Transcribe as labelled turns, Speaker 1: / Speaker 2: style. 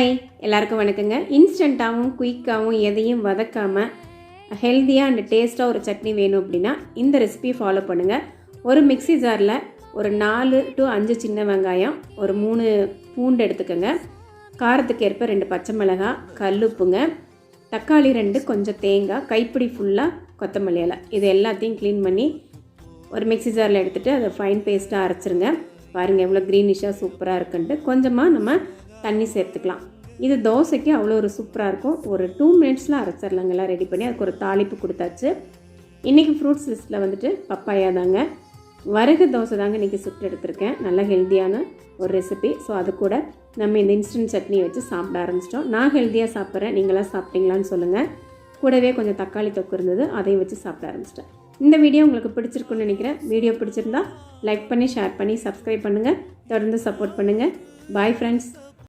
Speaker 1: Hi எல்லாருக்கும் வணக்கங்க. இன்ஸ்டண்ட்டாகவும் குயிக்காகவும் எதையும் வதக்காமல் ஹெல்த்தியாக அண்ட் டேஸ்ட்டாக ஒரு சட்னி வேணும் அப்படின்னா இந்த ரெசிபி ஃபாலோ பண்ணுங்கள். ஒரு மிக்ஸி ஜாரில் ஒரு 4 to 5 சின்ன வெங்காயம், ஒரு 3 பூண்டு எடுத்துக்கோங்க. காரத்துக்கு ஏற்ப 2 பச்சை மிளகாய், கல்லுப்புங்க, தக்காளி 2, கொஞ்சம் தேங்காய், கைப்பிடி ஃபுல்லாக கொத்தமல்லி இலை. இது எல்லாத்தையும் க்ளீன் பண்ணி ஒரு மிக்ஸி ஜாரில் எடுத்துகிட்டு அதை ஃபைன் பேஸ்ட்டாக அரைச்சிருங்க. பாருங்கள் எவ்வளோ க்ரீனிஷாக சூப்பராக இருக்குன்ட்டு. கொஞ்சமாக நம்ம தண்ணி சேர்த்துக்கலாம். இது தோசைக்கு அவ்வளோ ஒரு சூப்பராக இருக்கும். ஒரு 2 மினிட்ஸில் அரைச்சிடலாங்கெல்லாம் ரெடி பண்ணி அதுக்கு ஒரு தாளிப்பு கொடுத்தாச்சு. இன்றைக்கி ஃப்ரூட்ஸ் லிஸ்ட்டில் வந்துட்டு பப்பாயா தாங்க. வரகு தோசை தாங்க இன்றைக்கி சுட்டு எடுத்திருக்கேன். நல்ல ஹெல்த்தியான ஒரு ரெசிபி. ஸோ அது கூட நம்ம இந்த இன்ஸ்டன்ட் சட்னி வச்சு சாப்பிட ஆரம்பிச்சிட்டோம். நான் ஹெல்த்தியாக சாப்பிட்றேன், நீங்களாம் சாப்பிட்டீங்களான்னு சொல்லுங்கள். கூடவே கொஞ்சம் தக்காளி தொக்கு இருந்தது, அதையும் வச்சு சாப்பிட ஆரம்பிச்சிட்டேன். இந்த வீடியோ உங்களுக்கு பிடிச்சிருக்குன்னு நினைக்கிறேன். வீடியோ பிடிச்சிருந்தா லைக் பண்ணி, ஷேர் பண்ணி, சப்ஸ்கிரைப் பண்ணுங்கள். தொடர்ந்து சப்போர்ட் பண்ணுங்கள். Bye friends.